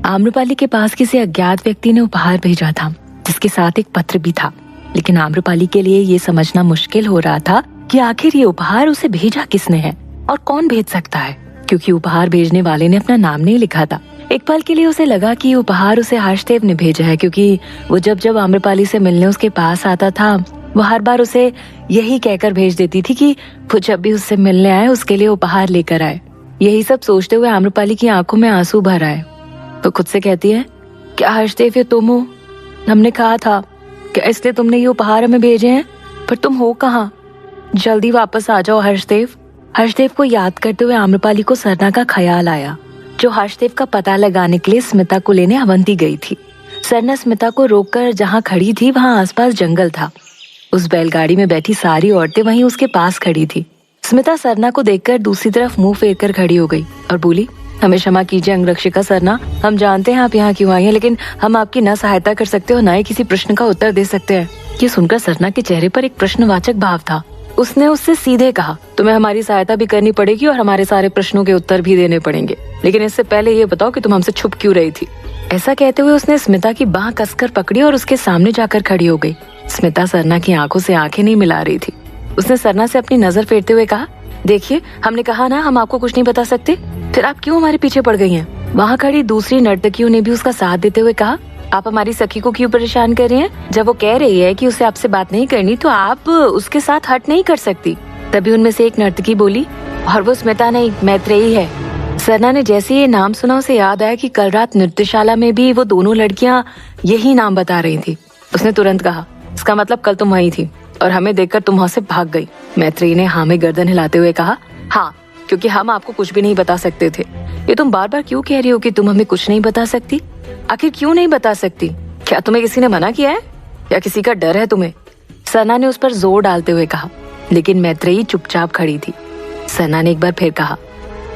आम्रपाली के पास किसी अज्ञात व्यक्ति ने उपहार भेजा था, जिसके साथ एक पत्र भी था। लेकिन आम्रपाली के लिए ये समझना मुश्किल हो रहा था कि आखिर ये उपहार उसे भेजा किसने है और कौन भेज सकता है, क्योंकि उपहार भेजने वाले ने अपना नाम नहीं लिखा था। एक पल के लिए उसे लगा कि उपहार उसे हर्षदेव ने भेजा है, क्योंकि वो जब जब आम्रपाली से मिलने उसके पास आता था वो हर बार उसे यही कहकर भेज देती थी कि वो जब भी उससे मिलने आए उसके लिए उपहार लेकर आए। यही सब सोचते हुए आम्रपाली की आंखों में आंसू भर आए। तो खुद से कहती है, क्या हर्षदेव ये तुम हो? हमने कहा था क्या इसलिए तुमने ये उपहार हमें भेजे हैं, पर तुम हो कहाँ? जल्दी वापस आ जाओ हर्षदेव। हर्षदेव को याद करते हुए आम्रपाली को सरना का ख्याल आया, जो हर्षदेव का पता लगाने के लिए स्मिता को लेने अवंती गई थी। सरना स्मिता को रोककर जहाँ खड़ी थी वहाँ आसपास जंगल था। उस बैलगाड़ी में बैठी सारी औरतें वहीं उसके पास खड़ी थी। स्मिता सरना को देखकर दूसरी तरफ मुंह फेर कर खड़ी हो गई और बोली, हमें क्षमा कीजिए अंगरक्षिका सरना, हम जानते हैं आप यहाँ क्यों आई हैं, लेकिन हम आपकी न सहायता कर सकते और न ही किसी प्रश्न का उत्तर दे सकते हैं। ये सुनकर सरना के चेहरे पर एक प्रश्नवाचक भाव था। उसने उससे सीधे कहा, तुम्हें हमारी सहायता भी करनी पड़ेगी और हमारे सारे प्रश्नों के उत्तर भी देने पड़ेंगे, लेकिन इससे पहले ये बताओ कि तुम हमसे छुप क्यों रही थी। ऐसा कहते हुए उसने स्मिता की बाह कसकर पकड़ी और उसके सामने जाकर खड़ी हो गई। स्मिता सरना की आंखों से आंखें नहीं मिला रही थी। उसने सरना से अपनी नजर फेरते हुए कहा, देखिए हमने कहा ना हम आपको कुछ नहीं बता सकते, फिर आप क्यों हमारे पीछे पड़ गई हैं? वहाँ खड़ी दूसरी नर्तकियों ने भी उसका साथ देते हुए कहा, आप हमारी सखी को क्यों परेशान कर रही हैं? जब वो कह रही है कि उसे आपसे बात नहीं करनी तो आप उसके साथ हट नहीं कर सकती। तभी उनमें से एक नर्तकी बोली, और वो स्मिता नहीं मैत्रेयी है। सरना ने जैसे ये नाम सुना उसे याद आया कि कल रात नृत्यशाला में भी वो दोनों लड़कियां यही नाम बता रही थी। उसने तुरंत कहा, इसका मतलब कल तुम वहीं थी और हमें देखकर तुम वहाँ से भाग गई। मैत्रेयी ने हाँ में गर्दन हिलाते हुए कहा, हाँ, क्योंकि हम आपको कुछ भी नहीं बता सकते थे। ये तुम बार बार क्यों कह रही हो कि तुम हमें कुछ नहीं बता सकती? आखिर क्यों नहीं बता सकती? क्या तुम्हें किसी ने मना किया है या किसी का डर है तुम्हें? सरना ने उस पर जोर डालते हुए कहा, लेकिन मैत्रेयी चुपचाप खड़ी थी। सरना ने एक बार फिर कहा,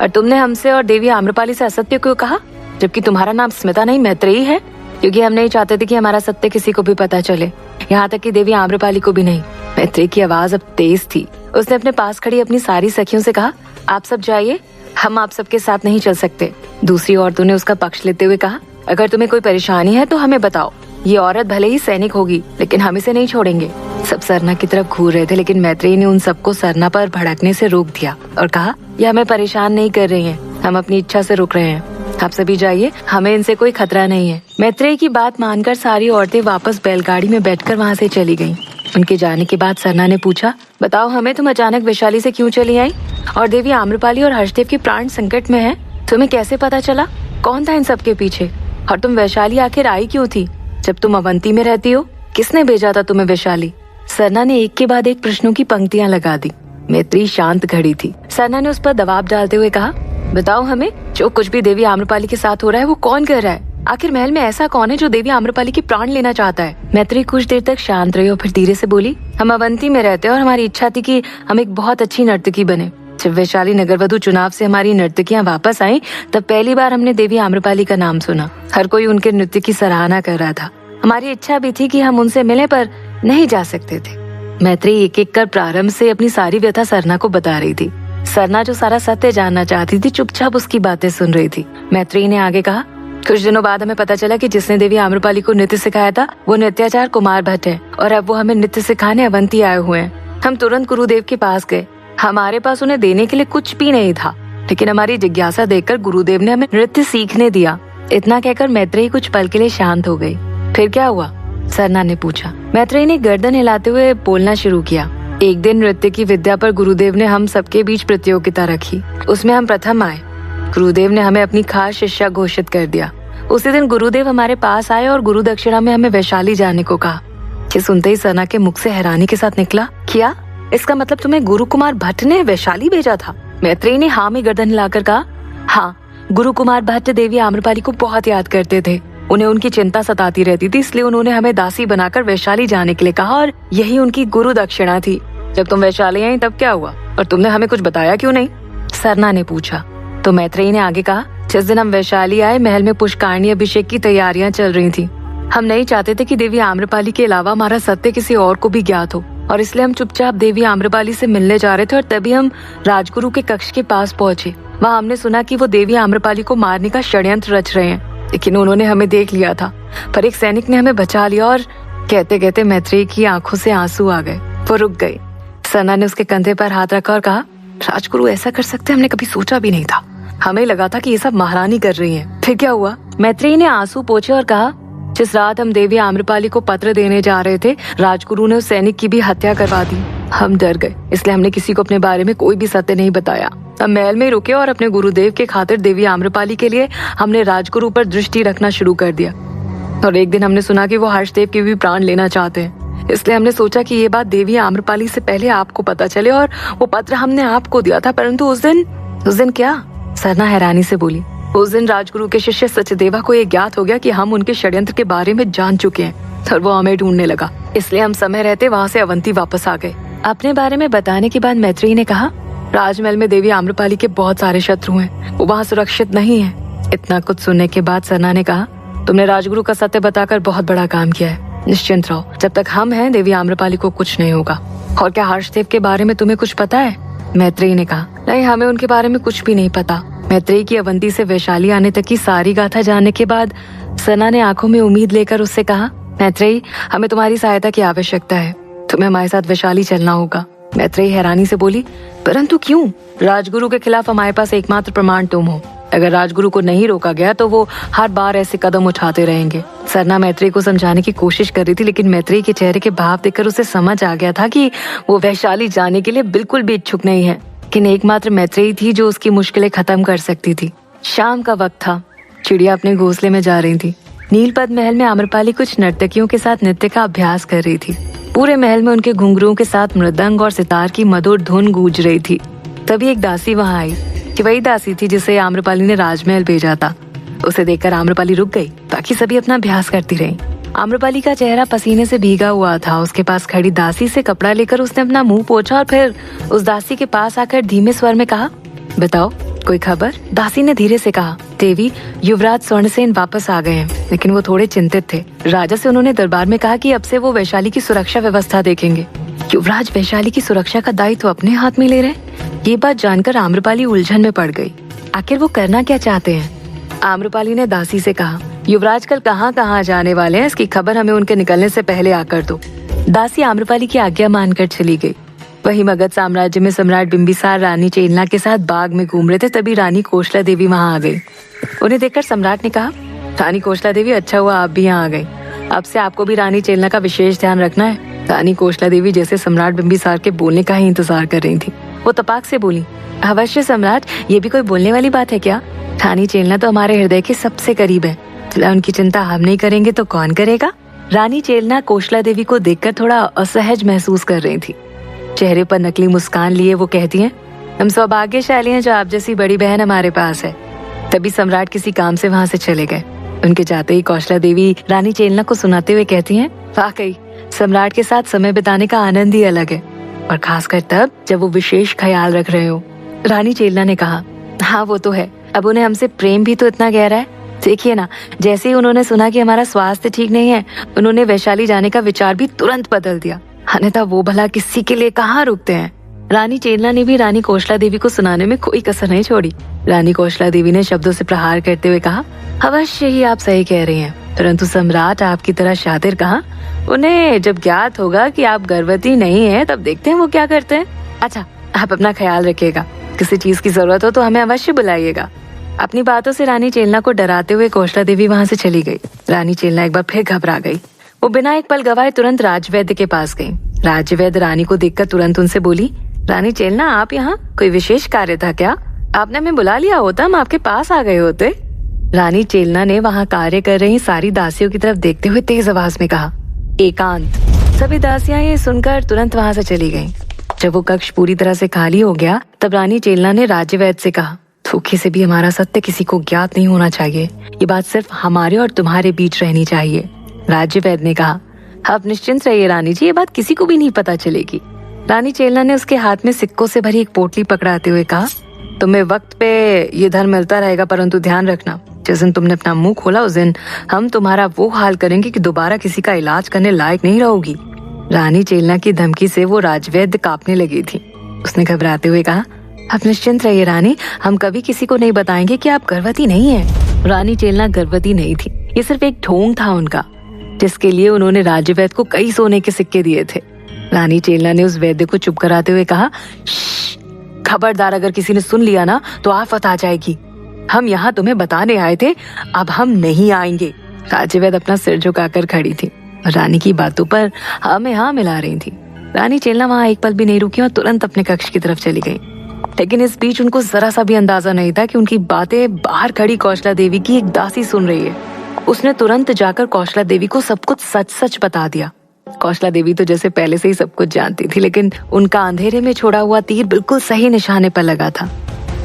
और तुमने हमसे और देवी आम्रपाली से असत्य क्यों कहा, जबकि तुम्हारा नाम स्मिता नहीं मैत्रेयी है? क्योंकि हम नहीं चाहते थे कि हमारा सत्य किसी को भी पता चले, यहाँ तक कि देवी आम्रपाली को भी नहीं। मैत्रेयी की आवाज अब तेज थी। उसने अपने पास खड़ी अपनी सारी सखियों से कहा, आप सब जाइए, हम आप सबके साथ नहीं चल सकते। दूसरी औरतों ने उसका पक्ष लेते हुए कहा, अगर तुम्हें कोई परेशानी है तो हमें बताओ। ये औरत भले ही सैनिक होगी, लेकिन हम इसे नहीं छोड़ेंगे। सब सरना की तरफ घूर रहे थे, लेकिन मैत्रेयी ने उन सबको सरना पर भड़कने से रोक दिया और कहा, ये हमें परेशान नहीं कर रही हैं, हम अपनी इच्छा से रुक रहे हैं। आप सभी जाइए, हमें इनसे कोई खतरा नहीं है। मैत्रेयी की बात मानकर सारी औरतें वापस बैलगाड़ी में बैठकर वहाँ से चली गईं। उनके जाने के बाद सरना ने पूछा, बताओ हमें, तुम अचानक वैशाली से क्यों चली आई? और देवी आम्रपाली और हर्षदेव के प्राण संकट में है, तुम्हें कैसे पता चला? कौन था इन सब के पीछे? और तुम वैशाली आखिर आई क्यों थी, जब तुम अवंती में रहती हो? किसने भेजा था तुम्हें वैशाली? सरना ने एक के बाद एक प्रश्नों की पंक्तियां लगा दी। मैत्रेयी शांत खड़ी थी। सरना ने उस पर दबाव डालते हुए कहा, बताओ हमें, जो कुछ भी देवी आम्रपाली के साथ हो रहा है वो कौन कर रहा है? आखिर महल में ऐसा कौन है जो देवी आम्रपाली की प्राण लेना चाहता है? मैत्रेयी कुछ देर तक शांत रही और फिर धीरे से बोली, हम अवंती में रहते हैं और हमारी इच्छा थी कि हम एक बहुत अच्छी नर्तकी बने। जब वैशाली नगरवधु चुनाव से हमारी नर्तकियां वापस आईं, तब पहली बार हमने देवी आम्रपाली का नाम सुना। हर कोई उनके नृत्य की सराहना कर रहा था। हमारी इच्छा भी थी कि हम उनसे मिले, पर नहीं जा सकते थे। मैत्रेयी एक एक कर प्रारंभ से अपनी सारी व्यथा सरना को बता रही थी। सरना जो सारा सत्य जानना चाहती थी, चुपचाप उसकी बातें सुन रही थी। मैत्रेयी ने आगे कहा, कुछ दिनों बाद हमें पता चला कि जिसने देवी आम्रपाली को नृत्य सिखाया था वो नृत्याचार्य कुमार भट्ट है, और अब वो हमें नृत्य सिखाने अवंती आए हुए हैं। हम तुरंत गुरुदेव के पास गए। हमारे पास उन्हें देने के लिए कुछ भी नहीं था, लेकिन हमारी जिज्ञासा देखकर गुरुदेव ने हमें नृत्य सीखने दिया। इतना कहकर मैत्रेयी कुछ पल के लिए शांत हो गई। फिर क्या हुआ? सरना ने पूछा। मैत्रेयी ने गर्दन हिलाते हुए बोलना शुरू किया। एक दिन नृत्य की विद्या पर गुरुदेव ने हम सबके बीच प्रतियोगिता रखी। उसमें हम प्रथम आए। गुरुदेव ने हमें अपनी खास शिष्या घोषित कर दिया। उसी दिन गुरुदेव हमारे पास आए और गुरु दक्षिणा में हमें वैशाली जाने को कहा। ये सुनते ही सरना के मुख से हैरानी के साथ निकला, क्या इसका मतलब तुम्हें गुरु कुमार भट्ट ने वैशाली भेजा था? मैत्रेयी ने हाँ में गर्दन हिलाकर कहा, हाँ, गुरु कुमार भट्ट देवी आम्रपाली को बहुत याद करते थे। उन्हें उनकी चिंता सताती रहती थी, इसलिए उन्होंने हमें दासी बनाकर वैशाली जाने के लिए कहा और यही उनकी गुरु दक्षिणा थी। जब तुम वैशाली आई तब क्या हुआ, और तुमने हमें कुछ बताया क्यों नहीं? सरना ने पूछा। तो मैत्रेयी ने आगे कहा, जिस दिन हम वैशाली आए, महल में पुष्करणी अभिषेक की तैयारियां चल रही थी। हम नहीं चाहते थे कि देवी आम्रपाली के अलावा हमारा सत्य किसी और को भी ज्ञात हो, और इसलिए हम चुपचाप देवी आम्रपाली से मिलने जा रहे थे। और तभी हम राजगुरु के कक्ष के पास पहुंचे। वहाँ हमने सुना कि वो देवी आम्रपाली को मारने का षड्यंत्र रच रहे हैं। लेकिन उन्होंने हमें देख लिया था, पर एक सैनिक ने हमें बचा लिया। और कहते कहते मैत्रेयी की आंखों से आंसू आ गए। वो रुक गई। सरना ने उसके कंधे पर हाथ रखा और कहा, राजगुरु ऐसा कर सकते हमने कभी सोचा भी नहीं था। हमें लगा था कि ये सब महारानी कर रही हैं। फिर क्या हुआ? मैत्रेयी ने आंसू पोंछे और कहा, जिस रात हम देवी आम्रपाली को पत्र देने जा रहे थे, राजगुरु ने उस सैनिक की भी हत्या करवा दी। हम डर गए, इसलिए हमने किसी को अपने बारे में कोई भी सत्य नहीं बताया। हम महल में रुके और अपने गुरुदेव के खातिर देवी आम्रपाली के लिए हमने राजगुरु पर दृष्टि रखना शुरू कर दिया। और एक दिन हमने सुना कि वो हर्षदेव के भी प्राण लेना चाहते हैं, इसलिए हमने सोचा कि ये बात देवी आम्रपाली से पहले आपको पता चले और वो पत्र हमने आपको दिया था। परंतु उस दिन क्या? सरना हैरानी से बोली, उस दिन राजगुरु के शिष्य सचदेवा को ये ज्ञात हो गया कि हम उनके षड्यंत्र के बारे में जान चुके हैं और वो हमें ढूंढने लगा। इसलिए हम समय रहते वहाँ से अवंती वापस आ गए। अपने बारे में बताने के बाद मैत्रेयी ने कहा, राजमहल में देवी आम्रपाली के बहुत सारे शत्रु हैं, वो वहाँ सुरक्षित नहीं है। इतना कुछ सुनने के बाद सरना ने कहा, तुमने राजगुरु का सत्य बताकर बहुत बड़ा काम किया है। निश्चिंत रहो, जब तक हम हैं देवी आम्रपाली को कुछ नहीं होगा। और क्या हर्षदेव के बारे में तुम्हें कुछ पता है? मैत्रेयी ने कहा, नहीं, हमें उनके बारे में कुछ भी नहीं पता। मैत्रेयी की अवंती से वैशाली आने तक की सारी गाथा जानने के बाद सरना ने आंखों में उम्मीद लेकर उससे कहा, मैत्रेयी, हमें तुम्हारी सहायता की आवश्यकता है। तुम्हें हमारे साथ वैशाली चलना होगा। मैत्रेयी हैरानी से बोली, परंतु क्यों? राजगुरु के खिलाफ हमारे पास एकमात्र प्रमाण तुम हो। अगर राजगुरु को नहीं रोका गया तो वो हर बार ऐसे कदम उठाते रहेंगे। सरना मैत्रेयी को समझाने की कोशिश कर रही थी, लेकिन मैत्रेयी के चेहरे के भाव देखकर उसे समझ आ गया था कि वो वैशाली जाने के लिए बिल्कुल भी इच्छुक नहीं है। लेकिन एकमात्र मैत्रेयी थी जो उसकी मुश्किलें खत्म कर सकती थी। शाम का वक्त था। चिड़िया अपने घोंसले में जा रही थी। नीलपद महल में आम्रपाली कुछ नर्तकियों के साथ नृत्य का अभ्यास कर रही थी। पूरे महल में उनके घुंघरुओं के साथ मृदंग और सितार की मधुर धुन गूंज रही थी। तभी एक दासी वहाँ आई, कि वही दासी थी जिसे आम्रपाली ने राजमहल भेजा था। उसे देखकर आम्रपाली रुक गई ताकि सभी अपना अभ्यास करती रहीं। आम्रपाली का चेहरा पसीने से भीगा हुआ था। उसके पास खड़ी दासी से कपड़ा लेकर उसने अपना मुंह पोंछा और फिर उस दासी के पास आकर धीमे स्वर में कहा, बताओ, कोई खबर? दासी ने धीरे से कहा, देवी, युवराज स्वर्णसेन वापस आ गए हैं, लेकिन वो थोड़े चिंतित थे। राजा से उन्होंने दरबार में कहा कि अब से वो वैशाली की सुरक्षा व्यवस्था देखेंगे। युवराज वैशाली की सुरक्षा का दायित्व अपने हाथ में ले रहे? ये बात जानकर आम्रपाली उलझन में पड़ गई। आखिर वो करना क्या चाहते हैं? आम्रपाली ने दासी से कहा, युवराज कल कहाँ जाने वाले हैं, इसकी खबर हमें उनके निकलने से पहले आकर दो। दासी आम्रपाली की आज्ञा मानकर चली गई। वही मगध साम्राज्य में सम्राट बिंबिसार रानी चेलना के साथ बाग में घूम रहे थे, तभी रानी कोशला देवी वहाँ आ गई। उन्हें देखकर सम्राट ने कहा, रानी कोशला देवी, अच्छा हुआ आप भी यहाँ आ गई। अब से आपको भी रानी चेलना का विशेष ध्यान रखना है। रानी कोशला देवी जैसे सम्राट बिंबिसार के बोलने का ही इंतजार कर रही थी। वो तपाक से बोली, अवश्य सम्राट, ये भी कोई बोलने वाली बात है क्या? रानी चेलना तो हमारे हृदय के सबसे करीब है। उनकी चिंता हम नहीं करेंगे तो कौन करेगा? रानी चेलना कोशला देवी को देखकर थोड़ा असहज महसूस कर रही थी। चेहरे पर नकली मुस्कान लिए वो कहती हैं, हम सौभाग्यशाली हैं जो आप जैसी बड़ी बहन हमारे पास है। तभी सम्राट किसी काम से वहाँ से चले गए। उनके जाते ही कोशला देवी रानी चेलना को सुनाते हुए कहती हैं, वाकई सम्राट के साथ समय बिताने का आनंद ही अलग है, और खासकर तब जब वो विशेष ख्याल रख रहे हो। रानी चेलना ने कहा, हाँ वो तो है, अब उन्हें हमसे प्रेम भी तो इतना गहरा है। देखिए ना, जैसे ही उन्होंने सुना कि हमारा स्वास्थ्य ठीक नहीं है, उन्होंने वैशाली जाने का विचार भी तुरंत बदल दिया। अन्यथा वो भला किसी के लिए कहाँ रुकते हैं। रानी चेलना ने भी रानी कोशला देवी को सुनाने में कोई कसर नहीं छोड़ी। रानी कोशला देवी ने शब्दों से प्रहार करते हुए कहा, अवश्य ही आप सही कह रही हैं, परंतु सम्राट आपकी तरह शातिर कहाँ? उन्हें जब ज्ञात होगा कि आप गर्भवती नहीं है, तब देखते हैं वो क्या करते हैं। अच्छा, आप अपना ख्याल रखिएगा, किसी चीज की जरूरत हो तो हमें अवश्य बुलाइएगा। अपनी बातों से रानी चेलना को डराते हुए कोशला देवी वहाँ से चली गई। रानी चेलना एक बार फिर घबरा गई। वो बिना एक पल गवाए तुरंत राजवैद्य के पास गई। राजवैद्य रानी को देखकर तुरंत उनसे बोली, रानी चेलना, आप यहाँ? कोई विशेष कार्य था क्या? आपने हमें बुला लिया होता, हम आपके पास आ गए होते। रानी चेलना ने वहाँ कार्य कर रही सारी दासियों की तरफ देखते हुए तेज आवाज में कहा, एकांत। सभी दासियां ये सुनकर तुरंत वहाँ से चली गईं। जब वो कक्ष पूरी तरह से खाली हो गया, तब रानी चेलना ने राज्यवैद्य से कहा, धोखे से भी हमारा सत्य किसी को ज्ञात नहीं होना चाहिए। ये बात सिर्फ हमारे और तुम्हारे बीच रहनी चाहिए। राज्यवैद्य ने कहा, आप निश्चिंत रहिए रानी जी, ये बात किसी को भी नहीं पता चलेगी। रानी चेलना ने उसके हाथ में सिक्कों से भरी एक पोटली पकड़ाते हुए कहा, तुम्हें वक्त पे ये धन मिलता रहेगा, परंतु ध्यान रखना, जिस दिन तुमने अपना मुंह खोला उस दिन हम तुम्हारा वो हाल करेंगे कि दोबारा किसी का इलाज करने लायक नहीं रहोगी। रानी चेलना की धमकी से वो राजवैद्य कांपने लगी थी। उसने घबराते हुए कहा, आप निश्चिंत रहिए रानी, हम कभी किसी को नहीं बताएंगे कि आप गर्भवती नहीं हैं। रानी चेलना गर्भवती नहीं थी, ये सिर्फ एक ढोंग था उनका, जिसके लिए उन्होंने राज्य वैद्य को कई सोने के सिक्के दिए थे। रानी चेलना ने उस वैद्य को चुप कराते हुए कहा, खबरदार, अगर किसी ने सुन लिया ना तो आफत आ जाएगी। हम यहाँ तुम्हें बताने आए थे, अब हम नहीं आएंगे। राज्य वैद्य अपना सिर झुकाकर खड़ी थी, रानी की बातों पर हमें हाँ मिला रही थी। रानी चेलना वहाँ एक पल भी नहीं रुकी और तुरंत अपने कक्ष की तरफ चली गई। लेकिन इस बीच उनको जरा सा भी अंदाजा नहीं था कि उनकी बातें बाहर खड़ी कौशला देवी की एक दासी सुन रही है। उसने तुरंत जाकर कौशला देवी को सब कुछ सच सच बता दिया। कौशला देवी तो जैसे पहले से ही सब कुछ जानती थी, लेकिन उनका अंधेरे में छोड़ा हुआ तीर बिल्कुल सही निशाने पर लगा था।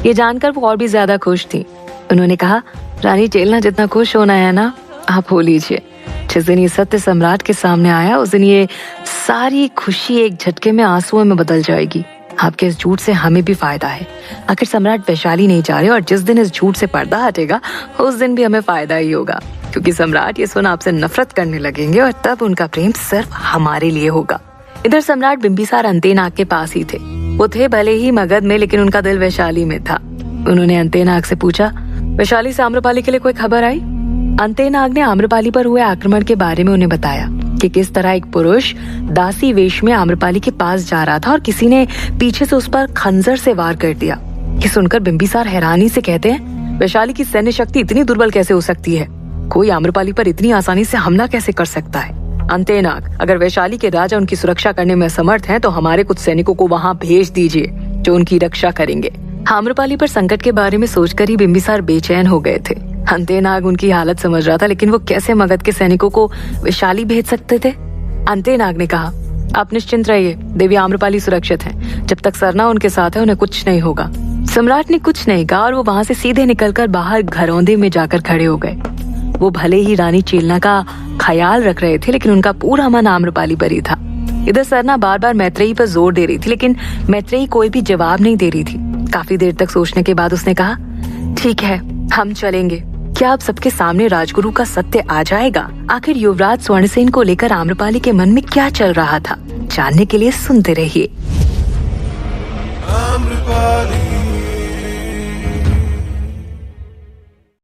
ये जानकर वो और भी ज्यादा खुश थी। उन्होंने कहा, रानी चेलना, जितना खुश होना है ना, आप हो लीजिए। जिस दिन ये सत्य सम्राट के सामने आया, उस दिन ये सारी खुशी एक झटके में आंसुओं में बदल जाएगी। आपके इस झूठ से हमें भी फायदा है। आखिर सम्राट वैशाली नहीं जा रहे, और जिस दिन इस झूठ से पर्दा हटेगा उस दिन भी हमें फायदा ही होगा, क्योंकि सम्राट ये सुन आपसे नफरत करने लगेंगे और तब उनका प्रेम सिर्फ हमारे लिए होगा। इधर सम्राट बिंबिसार अंतेनाग के पास ही थे। वो थे भले ही मगध में, लेकिन उनका दिल वैशाली में था। उन्होंने अंतेनाग से पूछा, वैशाली से आम्रपाली के लिए कोई खबर आई? अंतेनाग ने आम्रपाली पर हुए आक्रमण के बारे में उन्हें बताया कि किस तरह एक पुरुष दासी वेश में आम्रपाली के पास जा रहा था और किसी ने पीछे से उस पर खंजर से वार कर दिया। ये सुनकर बिंबिसार हैरानी से कहते हैं, वैशाली की सैन्य शक्ति इतनी दुर्बल कैसे हो सकती है? कोई आम्रपाली पर इतनी आसानी से हमला कैसे कर सकता है? अंतेनाग, अगर वैशाली के राजा उनकी सुरक्षा करने में असमर्थ हैं, तो हमारे कुछ सैनिकों को वहां भेज दीजिए जो उनकी रक्षा करेंगे। आम्रपाली पर संकट के बारे में सोचकर ही बिंबिसार बेचैन हो गए थे। अंतेनाग उनकी हालत समझ रहा था, लेकिन वो कैसे मगध के सैनिकों को वैशाली भेज सकते थे? अंतेनाग ने कहा, आप निश्चिंत रहिए, देवी आम्रपाली सुरक्षित हैं। जब तक सरना उनके साथ है, उन्हें कुछ नहीं होगा। सम्राट ने कुछ नहीं कहा और वो वहां से सीधे निकलकर बाहर घरौंदे में जाकर खड़े हो गए। वो भले ही रानी चेलना का ख्याल रख रहे थे, लेकिन उनका पूरा मन आम्रपाली पर ही था। इधर सरना बार बार मैत्रेयी पर जोर दे रही थी, लेकिन मैत्रेयी कोई भी जवाब नहीं दे रही थी। काफी देर तक सोचने के बाद उसने कहा, ठीक है, हम चलेंगे। क्या अब सबके सामने राजगुरु का सत्य आ जाएगा? आखिर युवराज स्वर्णसेन को लेकर आम्रपाली के मन में क्या चल रहा था? जानने के लिए सुनते रहिए।